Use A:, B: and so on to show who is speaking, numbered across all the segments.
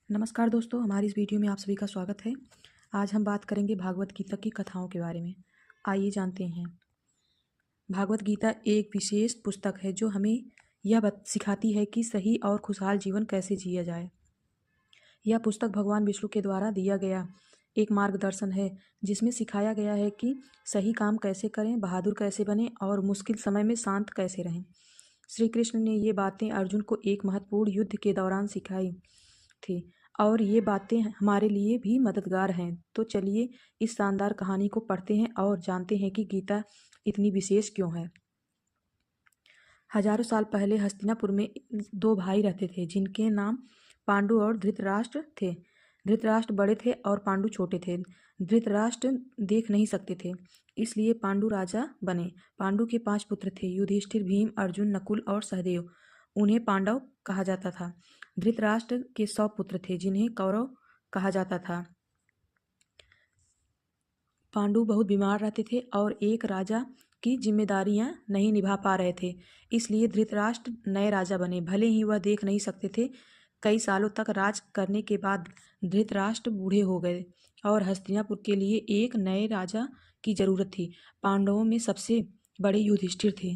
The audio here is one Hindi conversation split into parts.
A: नमस्कार दोस्तों, हमारी इस वीडियो में आप सभी का स्वागत है। आज हम बात करेंगे भागवत गीता की कथाओं के बारे में। आइए जानते हैं। भागवत गीता एक विशेष पुस्तक है जो हमें यह सिखाती है कि सही और खुशहाल जीवन कैसे जिया जाए। यह पुस्तक भगवान विष्णु के द्वारा दिया गया एक मार्गदर्शन है जिसमें सिखाया गया है कि सही काम कैसे करें, बहादुर कैसे बने और मुश्किल समय में शांत कैसे रहें। श्री कृष्ण ने ये बातें अर्जुन को एक महत्वपूर्ण युद्ध के दौरान सिखाई थी और ये बातें हमारे लिए भी मददगार हैं। तो चलिए इस शानदार कहानी को पढ़ते हैं और जानते हैं कि गीता इतनी विशेष क्यों है। हजारों साल पहले हस्तिनापुर में दो भाई रहते थे जिनके नाम पांडु और धृतराष्ट्र थे। धृतराष्ट्र बड़े थे और पांडु छोटे थे। धृतराष्ट्र देख नहीं सकते थे, इसलिए पांडु राजा बने। पांडु के 5 पुत्र थे, युधिष्ठिर, भीम, अर्जुन, नकुल और सहदेव। उन्हें पांडव कहा जाता था। धृतराष्ट्र के 100 पुत्र थे जिन्हें कौरव कहा जाता था। पांडु बहुत बीमार रहते थे और एक राजा की जिम्मेदारियां नहीं निभा पा रहे थे, इसलिए धृतराष्ट्र नए राजा बने। भले ही वह देख नहीं सकते थे, कई सालों तक राज करने के बाद धृतराष्ट्र बूढ़े हो गए और हस्तिनापुर के लिए एक नए राजा की जरूरत थी। पांडवों में सबसे बड़े युधिष्ठिर थे,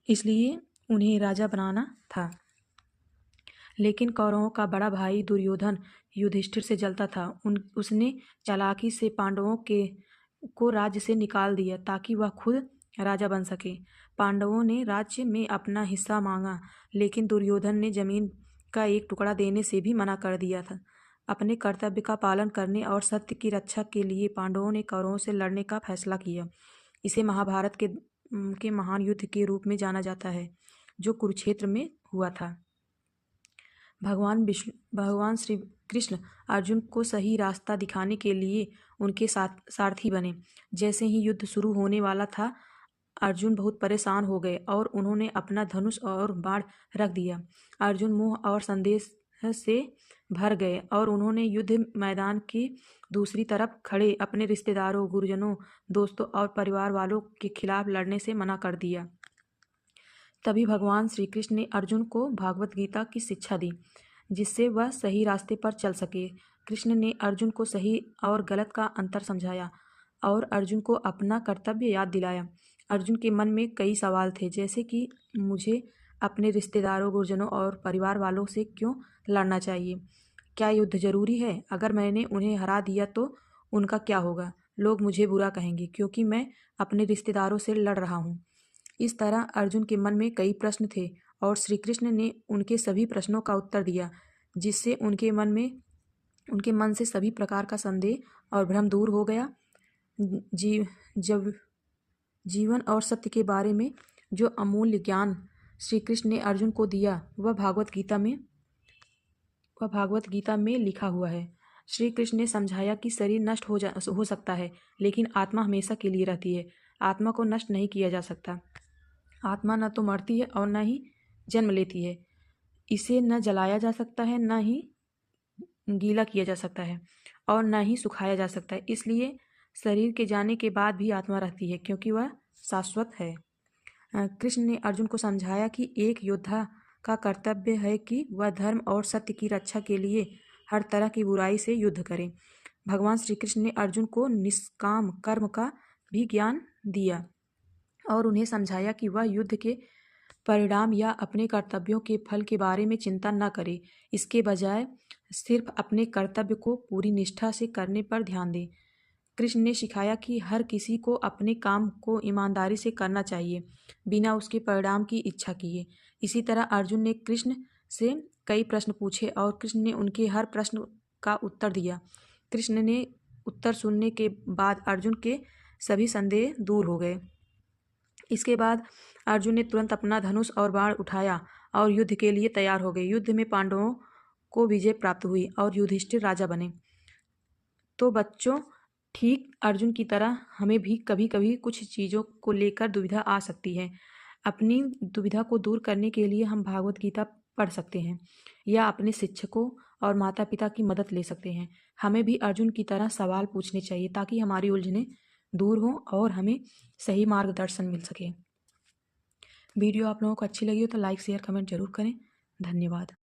A: इसलिए उन्हें राजा बनाना था। लेकिन कौरवों का बड़ा भाई दुर्योधन युधिष्ठिर से जलता था। उसने चालाकी से पांडवों को राज्य से निकाल दिया ताकि वह खुद राजा बन सके। पांडवों ने राज्य में अपना हिस्सा मांगा, लेकिन दुर्योधन ने जमीन का एक टुकड़ा देने से भी मना कर दिया था। अपने कर्तव्य का पालन करने और सत्य की रक्षा के लिए पांडवों ने कौरवों से लड़ने का फैसला किया। इसे महाभारत के महान युद्ध के रूप में जाना जाता है जो कुरुक्षेत्र में हुआ था। भगवान श्री कृष्ण अर्जुन को सही रास्ता दिखाने के लिए उनके सारथी बने। जैसे ही युद्ध शुरू होने वाला था, अर्जुन बहुत परेशान हो गए और उन्होंने अपना धनुष और बाण रख दिया। अर्जुन मोह और संदेश से भर गए और उन्होंने युद्ध मैदान की दूसरी तरफ खड़े अपने रिश्तेदारों, गुरुजनों, दोस्तों और परिवार वालों के खिलाफ लड़ने से मना कर दिया। तभी भगवान श्री कृष्ण ने अर्जुन को भागवत गीता की शिक्षा दी जिससे वह सही रास्ते पर चल सके। कृष्ण ने अर्जुन को सही और गलत का अंतर समझाया और अर्जुन को अपना कर्तव्य याद दिलाया। अर्जुन के मन में कई सवाल थे, जैसे कि मुझे अपने रिश्तेदारों, गुरुजनों और परिवार वालों से क्यों लड़ना चाहिए? क्या युद्ध जरूरी है? अगर मैंने उन्हें हरा दिया तो उनका क्या होगा? लोग मुझे बुरा कहेंगे क्योंकि मैं अपने रिश्तेदारों से लड़ रहा हूँ। इस तरह अर्जुन के मन में कई प्रश्न थे और श्री कृष्ण ने उनके सभी प्रश्नों का उत्तर दिया, जिससे उनके मन से सभी प्रकार का संदेह और भ्रम दूर हो गया। जब जीवन और सत्य के बारे में जो अमूल्य ज्ञान श्री कृष्ण ने अर्जुन को दिया वह भागवत गीता में लिखा हुआ है। श्री कृष्ण ने समझाया कि शरीर नष्ट हो सकता है, लेकिन आत्मा हमेशा के लिए रहती है। आत्मा को नष्ट नहीं किया जा सकता। आत्मा न तो मरती है और न ही जन्म लेती है। इसे न जलाया जा सकता है, न ही गीला किया जा सकता है और न ही सुखाया जा सकता है। इसलिए शरीर के जाने के बाद भी आत्मा रहती है क्योंकि वह शाश्वत है। कृष्ण ने अर्जुन को समझाया कि एक योद्धा का कर्तव्य है कि वह धर्म और सत्य की रक्षा के लिए हर तरह की बुराई से युद्ध करे। भगवान श्री कृष्ण ने अर्जुन को निष्काम कर्म का भी ज्ञान दिया और उन्हें समझाया कि वह युद्ध के परिणाम या अपने कर्तव्यों के फल के बारे में चिंता न करे, इसके बजाय सिर्फ अपने कर्तव्य को पूरी निष्ठा से करने पर ध्यान दें। कृष्ण ने सिखाया कि हर किसी को अपने काम को ईमानदारी से करना चाहिए, बिना उसके परिणाम की इच्छा किए। इसी तरह अर्जुन ने कृष्ण से कई प्रश्न पूछे और कृष्ण ने उनके हर प्रश्न का उत्तर दिया। कृष्ण ने उत्तर सुनने के बाद अर्जुन के सभी संदेह दूर हो गए। इसके बाद अर्जुन ने तुरंत अपना धनुष और बाण उठाया और युद्ध के लिए तैयार हो गए। युद्ध में पांडवों को विजय प्राप्त हुई और युधिष्ठिर राजा बने। तो बच्चों, ठीक अर्जुन की तरह हमें भी कभी कभी कुछ चीज़ों को लेकर दुविधा आ सकती है। अपनी दुविधा को दूर करने के लिए हम भागवत गीता पढ़ सकते हैं या अपने शिक्षकों और माता पिता की मदद ले सकते हैं। हमें भी अर्जुन की तरह सवाल पूछने चाहिए ताकि हमारी उलझनें दूर हों और हमें सही मार्गदर्शन मिल सके। वीडियो आप लोगों को अच्छी लगी हो तो लाइक, शेयर, कमेंट जरूर करें। धन्यवाद।